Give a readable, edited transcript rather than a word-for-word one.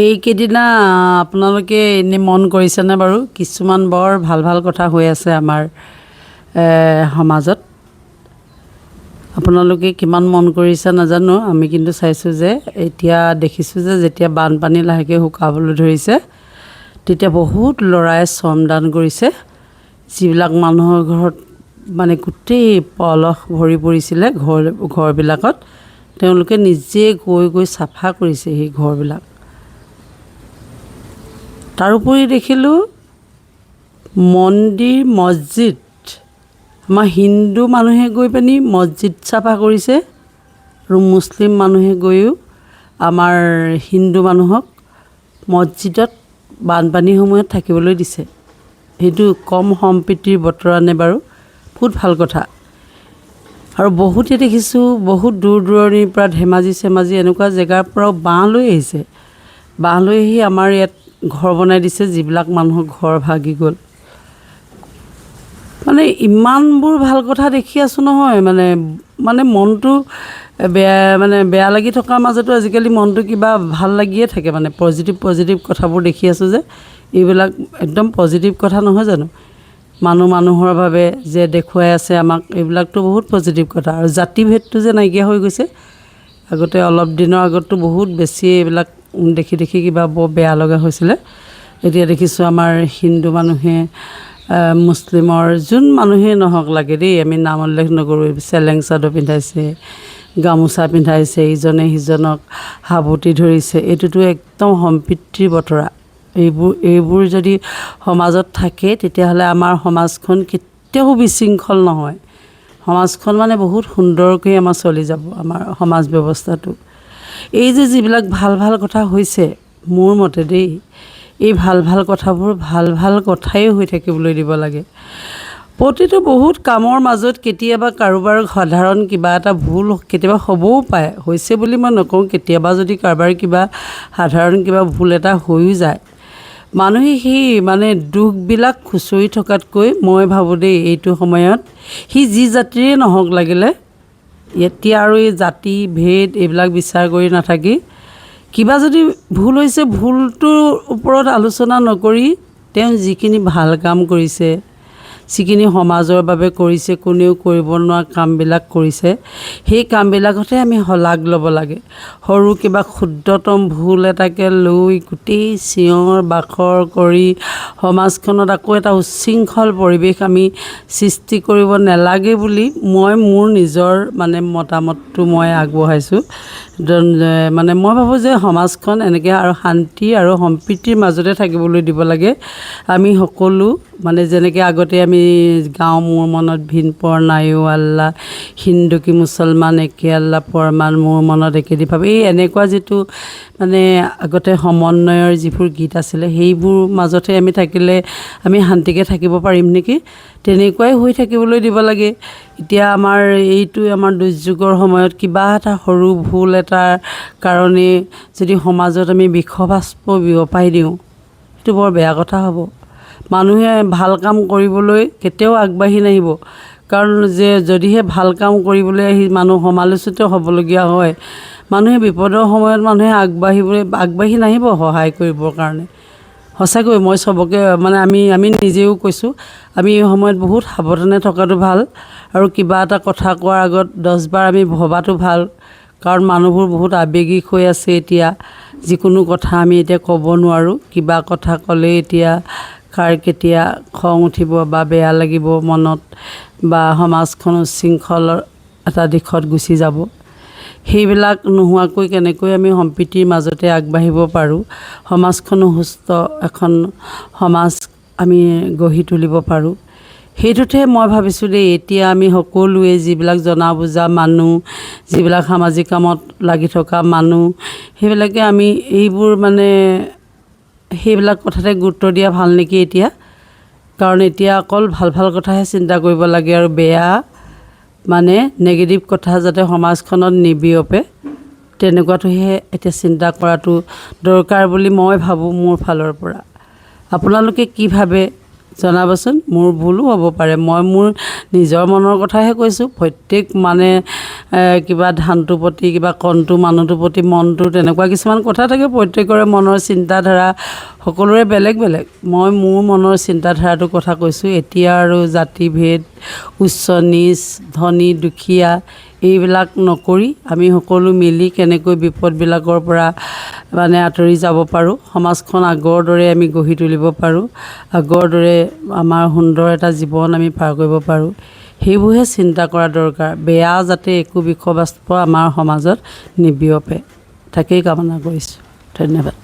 এইকেইদিনা আপোনালোকে এনে মন কৰিছেনে বাৰু? কিছুমান বৰ ভাল ভাল কথা হৈ আছে আমাৰ সমাজত। আপোনালোকে কিমান মন কৰিছে নাজানো, আমি কিন্তু চাইছোঁ যে এতিয়া দেখিছোঁ যে যেতিয়া বানপানী লাহেকৈ শুকাবলৈ ধৰিছে তেতিয়া বহুত ল'ৰাই শ্ৰমদান কৰিছে। যিবিলাক মানুহৰ ঘৰত মানে গোটেই পলস ভৰি পৰিছিলে ঘৰবিলাকত, তেওঁলোকে নিজে গৈ গৈ চাফা কৰিছে সেই ঘৰবিলাক। তাৰোপৰি দেখিলোঁ মন্দিৰ মছজিদ, আমাৰ হিন্দু মানুহে গৈ পিনি মছজিদ চাফা কৰিছে আৰু মুছলিম মানুহে গৈও আমাৰ হিন্দু মানুহক মছজিদত বানপানীৰ সময়ত থাকিবলৈ দিছে। সেইটো কম সম্প্ৰীতিৰ বতৰানে বাৰু? বহুত ভাল কথা। আৰু বহুতে দেখিছোঁ বহুত দূৰ দূৰণিৰ পৰা ধেমাজি চেমাজি এনেকুৱা জেগাৰ পৰাও বাঁহ লৈ আহিছে। বাঁহ লৈ আহি আমাৰ ইয়াত ঘৰ বনাই দিছে, যিবিলাক মানুহৰ ঘৰ ভাগি গ'ল। মানে ইমানবোৰ ভাল কথা দেখি আছোঁ নহয়, মানে মনটো বেয়া লাগি থকাৰ মাজতো আজিকালি মনটো কিবা ভাল লাগিয়ে থাকে। মানে পজিটিভ কথাবোৰ দেখি আছোঁ যে এইবিলাক একদম পজিটিভ কথা নহয় জানো? মানুহৰ বাবে যে দেখুৱাই আছে আমাক, এইবিলাকতো বহুত পজিটিভ কথা। আৰু জাতিভেদটো যে নাইকিয়া হৈ গৈছে, আগতে অলপ দিনৰ আগততো বহুত বেছি এইবিলাক দেখি কিবা বৰ বেয়া লগা হৈছিলে। এতিয়া দেখিছোঁ আমাৰ হিন্দু মানুহে মুছলিমৰ যোন মানুহেই নহওক লাগে দেই, আমি নাম উল্লেখ নকৰোঁ, চেলেং চাদৰ পিন্ধাইছে, গামোচা পিন্ধাইছে, ইজনে সিজনক সাৱটি ধৰিছে। এইটোতো একদম সম্প্ৰীতিৰ বতৰা। এইবোৰ যদি সমাজত থাকে তেতিয়াহ'লে আমাৰ সমাজখন কেতিয়াও বিশৃংখল নহয়। সমাজখন মানে বহুত সুন্দৰকৈ আমাৰ চলি যাব, আমাৰ সমাজ ব্যৱস্থাটো। এই যে যিবিলাক ভাল ভাল কথা হৈছে, মোৰ মতে দেই, এই ভাল ভাল কথাবোৰ ভাল কথাই হৈ থাকিবলৈ দিব লাগে। প্ৰতিটো বহুত কামৰ মাজত কেতিয়াবা কাৰোবাৰ সাধাৰণ কিবা এটা ভুল কেতিয়াবা হ'বও পাৰে, হৈছে বুলি মই নকওঁ। কেতিয়াবা যদি কাৰোবাৰ কিবা সাধাৰণ কিবা ভুল এটা হৈও যায়, মানুহে সেই দুখবিলাক খুচৰি থকাতকৈ মই ভাবোঁ দেই, এইটো সময়ত সি যি জাতিৰে নহওক লাগিলে, এতিয়া আৰু এই জাতি ভেদ এইবিলাক বিচাৰ কৰি নাথাকি, কিবা যদি ভুল হৈছে ভুলটোৰ ওপৰত আলোচনা নকৰি তেওঁ যিখিনি ভাল কাম কৰিছে, যিখিনি সমাজৰ বাবে কৰিছে, কোনেও কৰিব নোৱাৰা কামবিলাক কৰিছে, সেই কামবিলাকতে আমি শলাগ ল'ব লাগে। সৰু কিবা ক্ষুদ্ৰতম ভুল এটাকে লৈ গোটেই চিঞৰ বাখৰ কৰি সমাজখনত আকৌ এটা উচ্ছৃংখল পৰিৱেশ আমি সৃষ্টি কৰিব নালাগে বুলি মোৰ নিজৰ মতামতটো মই আগবঢ়াইছোঁ। মই ভাবোঁ যে সমাজখন এনেকৈ আৰু শান্তি আৰু সম্প্ৰীতিৰ মাজতে থাকিবলৈ দিব লাগে। আমি সকলো যেনেকৈ আগতে আমি গাওঁ, মোৰ মনত ভিন পৰ নাইও আল্লাহ, হিন্দু কি মুছলমান একে আল্লাহ ফৰমান, মোৰ মনত একেদি ভাৱ, এই এনেকুৱা যিটো আগতে সমন্বয়ৰ যিবোৰ গীত আছিলে, সেইবোৰ মাজতে আমি থাকিলে আমি শান্তিকৈ থাকিব পাৰিম নেকি? তেনেকুৱাই হৈ থাকিবলৈ দিব লাগে। এতিয়া আমাৰ দুৰ্যোগৰ সময়ত কিবা এটা সৰু ভুল এটাৰ কাৰণে যদি সমাজত আমি বিষবাষ্প বিয়পাই দিওঁ, সেইটো বৰ বেয়া কথা হ'ব। মানুহে ভাল কাম কৰিবলৈ কেতিয়াও আগবাঢ়ি নাহিব, কাৰণ যদিহে ভাল কাম কৰিবলৈ আহি মানুহ সমালোচিত হ'বলগীয়া হয়, মানুহে বিপদৰ সময়ত আগবাঢ়ি নাহিব সহায় কৰিবৰ কাৰণে। সঁচাকৈ মই চবকে আমি নিজেও কৈছোঁ, আমি এই সময়ত বহুত সাৱধানে থকাটো ভাল। আৰু কিবা এটা কথা কোৱাৰ আগত 10 বাৰ আমি ভবাটো ভাল, কাৰণ মানুহবোৰ বহুত আৱেগিক হৈ আছে এতিয়া। যিকোনো কথা আমি এতিয়া ক'ব নোৱাৰোঁ। কিবা কথা ক'লে এতিয়া কাৰ কেতিয়া খং উঠিব বা বেয়া লাগিব মনত, বা সমাজখন উচ্ছৃংখলৰ এটা দিশত গুচি যাব। সেইবিলাক নোহোৱাকৈ কেনেকৈ আমি সম্প্ৰীতিৰ মাজতে আগবাঢ়িব পাৰোঁ, সমাজখনো সুস্থ এখন সমাজ আমি গঢ়ি তুলিব পাৰোঁ, সেইটোতহে মই ভাবিছোঁ দেই। এতিয়া আমি সকলোৱে যিবিলাক জনা বুজা মানুহ, যিবিলাক সামাজিক কামত লাগি থকা মানুহ, সেইবিলাকে আমি এইবোৰ সেইবিলাক কথাতে গুৰুত্ব দিয়া ভাল নেকি এতিয়া? কাৰণ এতিয়া অকল ভাল কথাহে চিন্তা কৰিব লাগে, আৰু বেয়া নেগেটিভ কথা যাতে সমাজখনত নিবিয়পে, তেনেকুৱাটোহে এতিয়া চিন্তা কৰাটো দৰকাৰ বুলি মই ভাবোঁ মোৰ ফালৰ পৰা। আপোনালোকে কি ভাবে জনাবচোন। মোৰ ভুলো হ'ব পাৰে, মই মোৰ নিজৰ মনৰ কথাহে কৈছোঁ। প্ৰত্যেক মানে কিবা ধানটোৰ প্ৰতি, কিবা কণটো মানুহটোৰ প্ৰতি মনটো তেনেকুৱা কিছুমান কথা থাকে। প্ৰত্যেকৰে মনৰ চিন্তাধাৰা সকলোৰে বেলেগ বেলেগ। মই মোৰ মনৰ চিন্তাধাৰাটোৰ কথা কৈছোঁ। এতিয়া আৰু জাতিভেদ, উচ্চ নীচ, ধনী দুখীয়া এইবিলাক নকৰি আমি সকলো মিলি কেনেকৈ বিপদবিলাকৰ পৰা মানে আঁতৰি যাব পাৰোঁ, সমাজখন আগৰ দৰে আমি গঢ়ি তুলিব পাৰোঁ, আগৰ দৰে আমাৰ সুন্দৰ এটা জীৱন আমি পাৰ কৰিব পাৰোঁ, সেইবোৰহে চিন্তা কৰা দৰকাৰ। বেয়া যাতে একো বিষয়বস্তু আমাৰ সমাজত নিবিয়পে, তাকেই কামনা কৰিছোঁ। ধন্যবাদ।